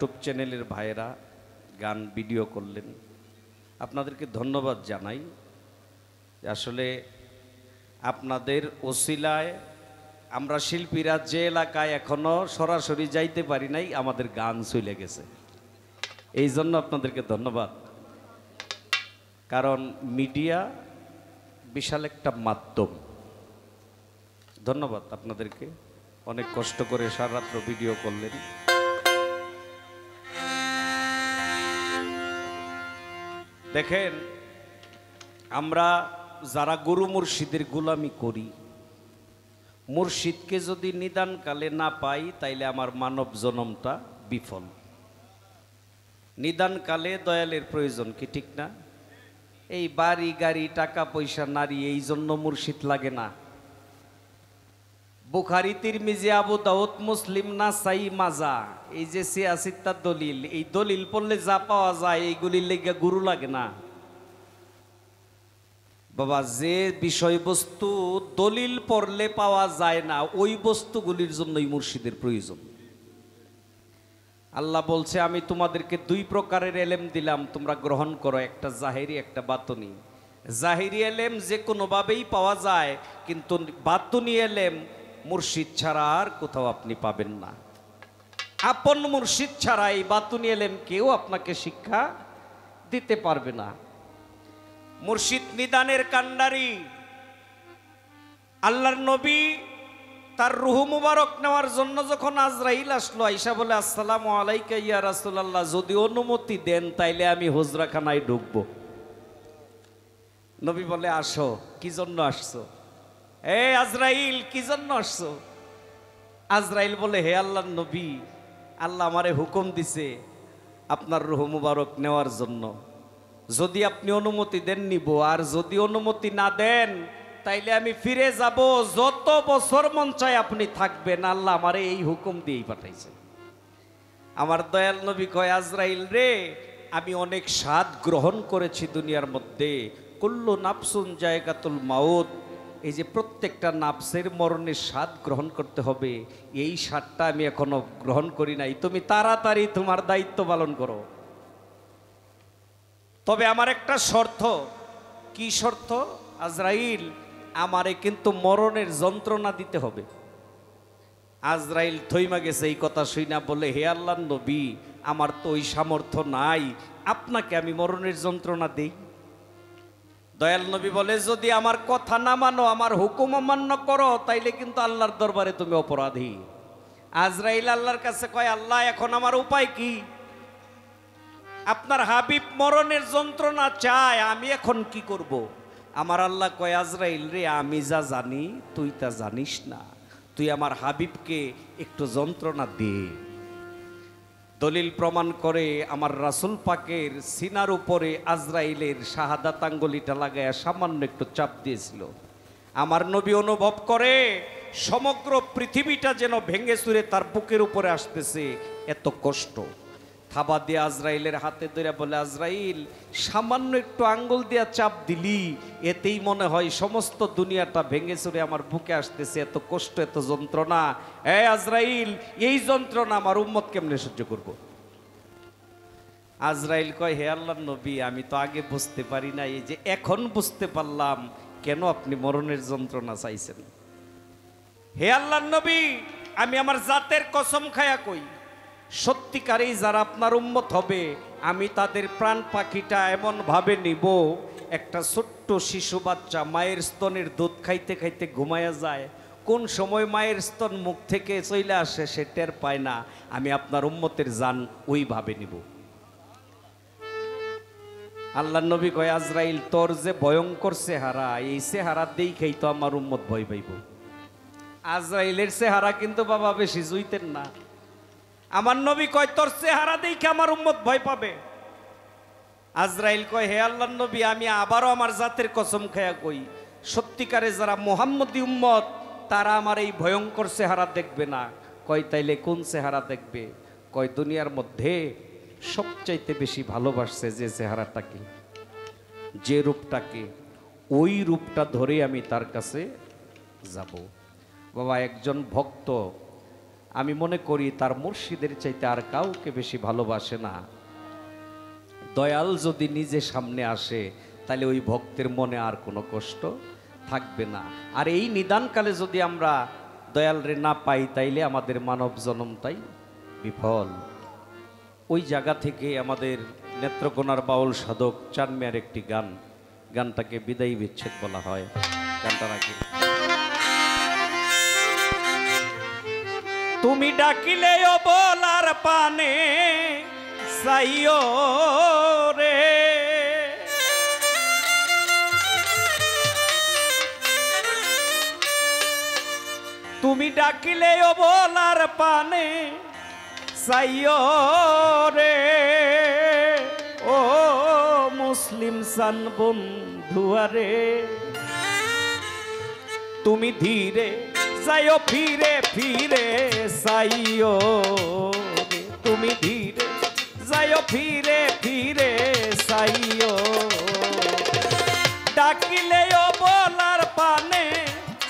YouTube চ্যানেলের ভাইয়েরা গান ভিডিও করলেন, আপনাদেরকে ধন্যবাদ জানাই। আসলে আপনাদের ওসিলায় আমরা শিল্পীরা যে এলাকায় এখনো সরাসরি যাইতে পারি নাই, আমাদের গান চলে গেছে। এই জন্য আপনাদেরকে ধন্যবাদ, কারণ মিডিয়া বিশাল একটা মাধ্যম। ধন্যবাদ আপনাদেরকে, অনেক কষ্ট করে সারারাত্র ভিডিও করলেন। দেখেন, আমরা যারা গুরু মুর্শিদের গোলামি করি, মুর্শিদকে যদি নিদানকালে না পাই তাইলে আমার মানব জন্মটা বিফল। নিদানকালে দয়ালের প্রয়োজন, কি ঠিক না? এই বাড়ি গাড়ি টাকা পয়সা নারী, এই জন্য মুর্শিদ লাগে না। বুখারী তিরমিজি আবু দাউদ মুসলিম নাসাই মাজা, এই যে ৮৬টা দলিল, এই দলিল পড়লে যা পাওয়া যায় এইগুলির লেগে গুরু লাগে না বাবা। যে বিষয়বস্তু দলিল পড়লে পাওয়া যায় না, ওই বস্তুগুলির জন্যই মুর্শিদের প্রয়োজন। আল্লাহ বলছে, আমি তোমাদেরকে দুই প্রকারের এলেম দিলাম, তোমরা গ্রহণ করো, একটা জাহেরি একটা বাতনি। জাহেরি এলেম যে কোনোভাবেই পাওয়া যায়, কিন্তু বাতনি এলেম মুর্শিদ ছাড়া আর কোথাও আপনি পাবেন না। আপন মুর্শিদ ছাড়া এই বাতুনি এলেম কেউ আপনাকে শিক্ষা দিতে পারবে না। মুর্শিদ নিদানের কান্ডারি। আল্লাহর নবী তার রুহ মুবারক নেওয়ার জন্য যখন আজরাইল আসলো, আয়েশা বলে, আসসালামু আলাইকা ইয়া রাসূলুল্লাহ, যদি অনুমতি দেন তাইলে আমি হুজরাখানায় ঢুকবো। নবী বলে, আসো। কি জন্য আসছো? এ আজরাইল, কি জন্য আসছো? আজরাইল বলে, হে আল্লাহর নবী, আল্লাহ আমারে হুকুম দিছে আপনার রুহ মুবারক নেওয়ার জন্য। যদি আপনি অনুমতি দেন নিব, আর যদি অনুমতি না দেন তাইলে আমি ফিরে যাব। যত বছর মন চায় আপনি থাকবেন, আল্লাহ আমারে এই হুকুম দিয়েই পাঠাইছে। আমার দয়াল নবী কয়, আজরাইল রে, আমি অনেক স্বাদ গ্রহণ করেছি দুনিয়ার মধ্যে। কুল্লু নাফসুন জায়গাতুল মাউত, এই যে প্রত্যেকটা নাফসের মরণের স্বাদ গ্রহণ করতে হবে, এই স্বাদটা আমি এখনো গ্রহণ করি নাই। তুমি তাড়াতাড়ি তোমার দায়িত্ব পালন করো। তবে আমার একটা শর্ত। কি শর্ত? আজরাইল, আমারে কিন্তু মরণের যন্ত্রণা দিতে হবে। আজরাইল থইমা গেছে এই কথা শুইনা, বলে, হে আল্লাহর নবী, আমার তো ওই সামর্থ্য নাই, আপনাকে আমি মরণের যন্ত্রণা দেই? দয়াল নবী বলে, যদি আমার কথা না মানো, আমার হুকুম অমান্য করো, তাইলে কিন্তু আল্লাহর দরবারে তুমি অপরাধী। আজরাইল আল্লাহর কাছে কয়, আল্লাহ, এখন আমার উপায় কি? আপনার হাবিব মরণের যন্ত্রণা চায়, আমি এখন কি করব? আমার আল্লাহ কয়, আজরাইল রে, আমি যা জানি তুই তা জানিস না, তুই আমার হাবিবকে একটু যন্ত্রণা দে। দলিল প্রমাণ করে আমার রাসূল পাকের সিনার উপরে আজরাইলের শাহাদাত আঙ্গুলিটা লাগায়া সামান্য একটু চাপ দিয়েছিল। আমার নবী অনুভব করে সমগ্র পৃথিবীটা যেন ভেঙে চুরে তার বুকের উপরে আসতেছে, এত কষ্ট। থাবা দিয়ে আজরাইলের হাতে ধরে বলে, আজরাইল, সামান্য একটু আঙ্গুল দিয়া চাপ দিলি, এতেই মনে হয় সমস্ত দুনিয়াটা ভেঙে চুরে আমার বুকে আসতেছে, এত কষ্ট, এত যন্ত্রণা। আজরাইল, এই যন্ত্রণা আমার উম্মত কেমনে সহ্য করব? আজরাইল কয়, হে আল্লাহর নবী, আমি তো আগে বুঝতে পারি না, এই যে এখন বুঝতে পারলাম কেন আপনি মরণের যন্ত্রণা চাইছেন। হে আল্লাহর নবী, আমি আমার জাতের কসম খায়া কই, সত্যিকারেই যারা আপনার উম্মত হবে, আমি তাদের প্রাণ পাখিটা এমন ভাবে নিব, একটা ছোট্ট শিশু বাচ্চা মায়ের স্তনের দুধ খাইতে খাইতে ঘুমায়া যায়, কোন সময় মায়ের স্তন মুখ থেকে চলে আসে সে টের পায় না। আমি আপনার উম্মতের জান ওইভাবে নিব। আল্লাহর নবী কয়, আজরাইল, তোর যে ভয়ঙ্কর চেহারা, এই চেহারা দেখেই তো আমার উম্মত ভয় পাইব। আজরাইলের চেহারা কিন্তু বাবা বেশি জুইতেন না। আমার নবী কয়, তোর চেহারা দেখে আমার উম্মত ভয় পাবে। আজরাইল কয়, হে আল্লাহর নবী, আমি আবারও আমার জাতের কসম খায়া কই, সত্যিকারে যারা মুহাম্মদী উম্মত, তারা আমার এই ভয়ঙ্কর চেহারা দেখবে না। কয়, তাইলে কোন চেহারা দেখবে? কয়, দুনিয়ার মধ্যে সবচাইতে বেশি ভালোবাসছে যে চেহারাটাকে, যে রূপটাকে, ওই রূপটা ধরে আমি তার কাছে যাব। বাবা, একজন ভক্ত আমি মনে করি তার মুর্শিদের চাইতে আর কাউকে বেশি ভালোবাসে না। দয়াল যদি নিজে সামনে আসে তাহলে ওই ভক্তের মনে আর কোনো কষ্ট থাকবে না। আর এই নিদানকালে যদি আমরা দয়াল রে না পাই তাইলে আমাদের মানব জন্মটাই বিফল। ওই জায়গা থেকে আমাদের নেত্রকোনার বাউল সাধক চানমিয়ার একটি গান, গানটাকে বিদায়ী বিচ্ছেদ বলা হয়। গানটা রাখি। তুমি ডাকিলেও বলার পানে সাইও রে, তুমি ডাকিলেও বলার পানে সাইও রে, ও মুসলিম সান বন্ধুয়ারে, তুমি ধীরে যাইও ফিরে ফিরে সাইও রে, তুমি ধীরে যাইও ফিরে ফিরে সাইও, ডাকিলেও বলার পানে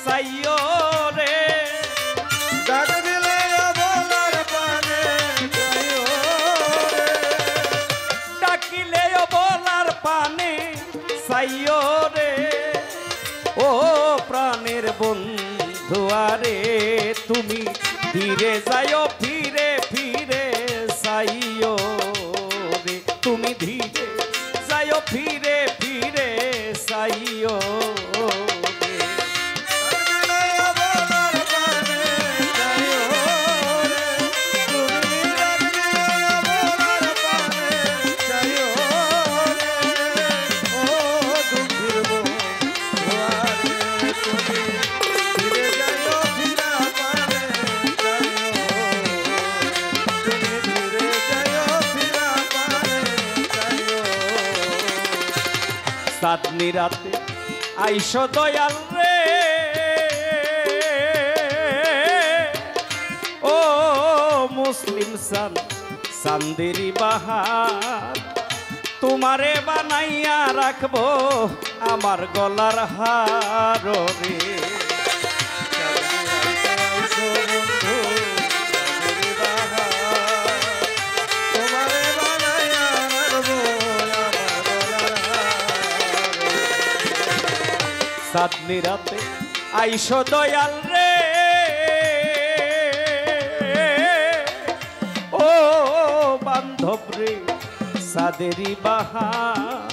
সাইও রে, ডাকিলেও বলার পানে সাইও রে, ডাকিলেও বলার পানে সাইও রে, ও প্রাণের বন্ধুয়ারে, তুমি ধীরে যাইও ফিরে ফিরে সাইও রে, তুমি ধীরে যাইও ফিরে ফিরে সাইও রে। ডাকিলেও বলার পানে সাইও রে, তুমি ডাকিলেও বলার পানে সাইও রে, ও দুঃখীর বন্ধুয়ারে, তুমি ফিরে যাইও ফিরা পানে সাইও, তুমি ফিরে যাইও ফিরা পানে সাইও। চাঁদনি রাতে আইসো দয়াল রে, ও মুসলিম সান চান্দেরি বাহার, তোমারে বানাইয়া রাখবো আমার গলার হার রে, চাঁদনি রাতে আইসো দয়াল রে, ও বান্ধব রে সাদেরি বাহার,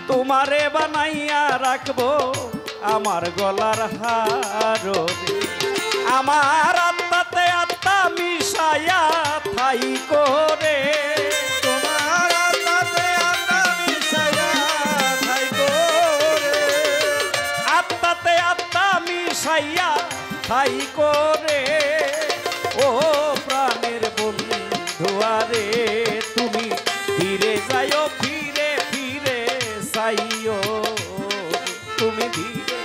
তোমারে বানাইয়া রাখবো আমার গলার হার রে, আমার আত্মাতে আত্মা মিশায়া থাই করে, তোমার আত্মাতে আত্মা মিশায়া থাই করে, আত্মাতে আত্মা মিশাইয়া থাই করে, ও প্রাণের বন্ধুয়ারে, তুমি ধীরে যাইও ফিরে ফিরে সাইও, তুমি ধীরে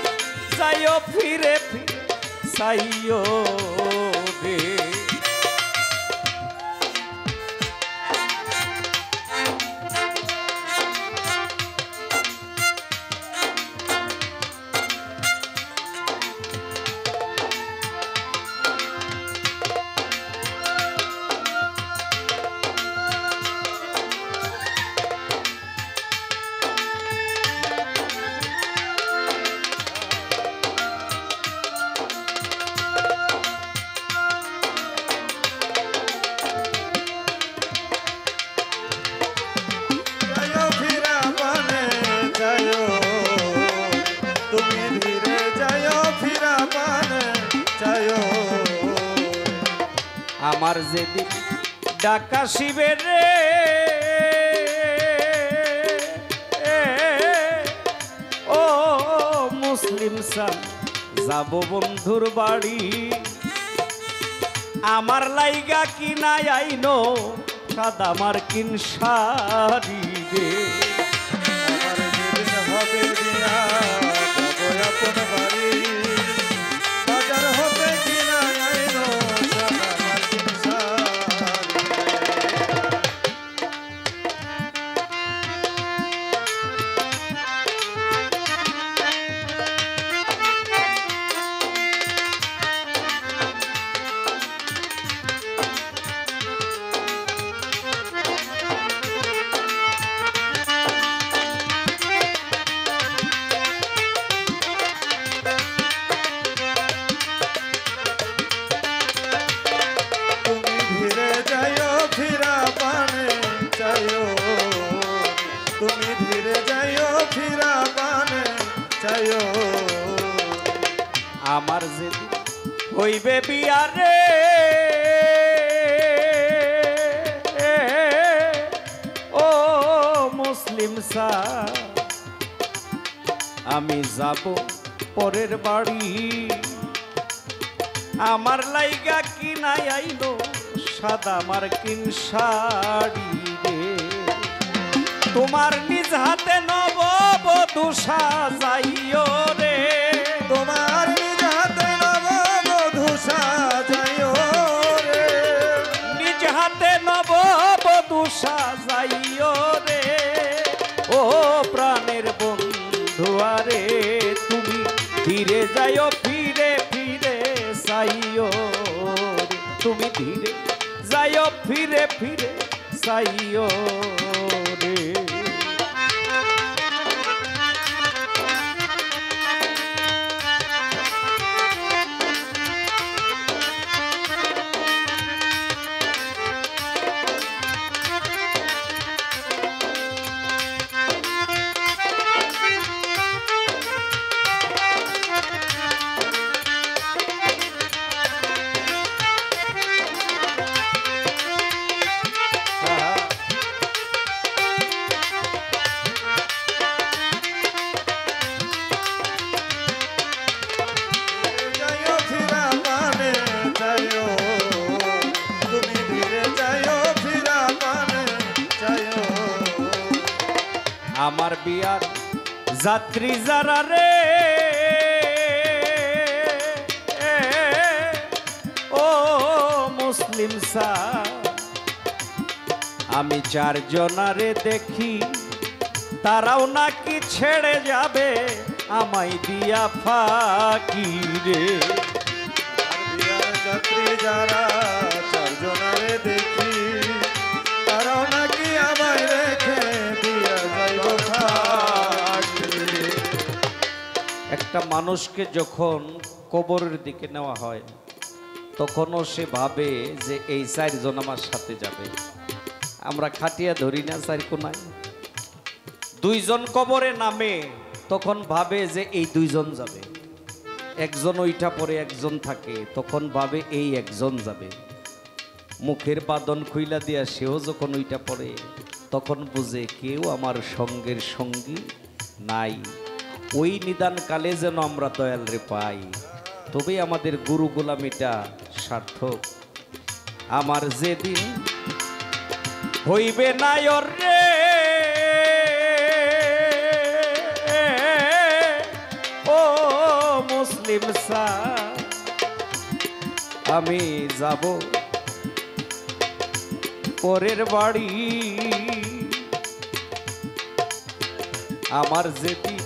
যাইও ফিরে ফিরে সাইও রে। যাইও ফিরা পানে যাইও, তুমি ধীরে যাইও ফিরা পানে যাইও। আমার যেদিন ডাকা শিবের রে, ও মুসলিম সান যাব বন্ধুর বাড়ি, আমার লাইগা কিনাই আইনো সাদা মার্কিন শাড়ি রে, আমার যেদিন হবে বিয়া যাব আপন বাড়ি, বাজার হতে কিনা আইনো সাদা মার্কিন শাড়ি। হইবে বিয়ারে ও মুসলিম স্যার, আমি যাব পরের বাড়ি। আমার লাইগা কিনাই আইলো সাদা মার্কিন শাড়ি রে, তোমার নিজ হাতে নববধূ সাজাইও রে, তোমার নিজ হাতে নববধূ সাজাইও রে, নিজ হাতে নববধূ সাজাইও রে। ও প্রাণের বন্ধু আরে তুমি ধীরে যাইও ফিরে ফিরে সাইও রে, তুমি ধীরে যাইও ফিরে ফিরে সাইও রে। যাইও ফিরা পানে যাইও, তুমি ধীরে যাইও ফিরা পানে যাইও। আমার বিয়ার যাত্রী যারা রে ও মুসলিম স্যার, আমি চারজনারে দেখি তারাও নাকি ছেড়ে যাবে আমায় দিয়া ফাঁকি রে। বিয়ার যাত্রী যারা চারজনারে দেখি, তারাও নাকি আমায় রেখে দিয়া যাইব ফাঁকি। একটা মানুষকে যখন কবরের দিকে নেওয়া হয় তখনও সে ভাবে যে এই চারজন আমার সাথে যাবে। আমরা খাটিয়া ধরি না চার কোনায়, দুইজন কবরে নামে তখন ভাবে যে এই দুইজন যাবে, একজন ওইটা পরে একজন থাকে তখন ভাবে এই একজন যাবে। মুখের বাদন খুইলা দিয়া সেও যখন ওইটা পড়ে তখন বুঝে কেউ আমার সঙ্গের সঙ্গী নাই। ওই নিদান কালে যেন আমরা দয়াল রে পাই, তবেই আমাদের গুরু গোলামিটা সার্থক। আমার যেদিন হইবে নায়র রে ও মুসলিম স্যার, আমি যাব পরের বাড়ি। আমার যেদিন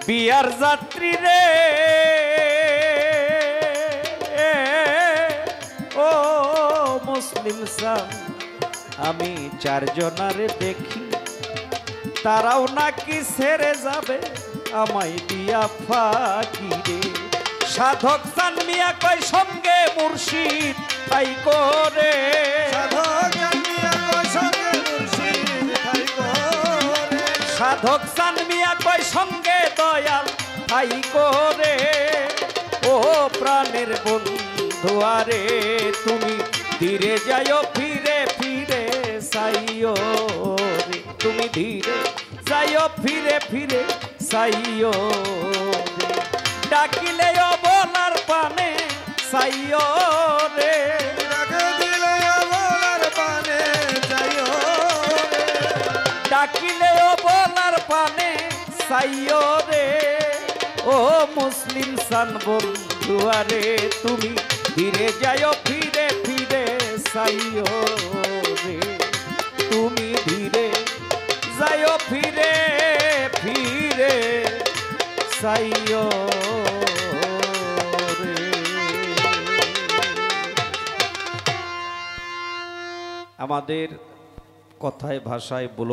বিয়ার যাত্রী রে ও মুসলিম স্যার, আমি চারজনারে দেখি তারাও নাকি ছেড়ে যাবে আমায় দিয়া ফাঁকি রে। সাধক চান মিয়া কয় সঙ্গে মুর্শিদ তাই করে, সাধক জানিয়া কয় সঙ্গে মুর্শিদ তাই করে, সাধক চান মিয়া কয় সঙ্গে দয়াল তাই করে। ও প্রাণের বন্ধু আরে তুমি ধীরে যাইও ফিরে ফিরে সাইও রে, তুমি ধীরে যাইও ফিরে ফিরে সাইও রে। ডাকিলেও বলার পানে সাইও রে, ডাকে দিলে বলার পানে যাইও রে, ডাকিলেও বলার পানে সাইও রে। ও মুসলিম সান বন্ধু আরে তুমি ধীরে যাইও ফিরে ফিরে সাইও রে, তুমি ধীরে যাইও ফিরে ফিরে সাইও রে। আমাদের কথায় ভাষায় বলো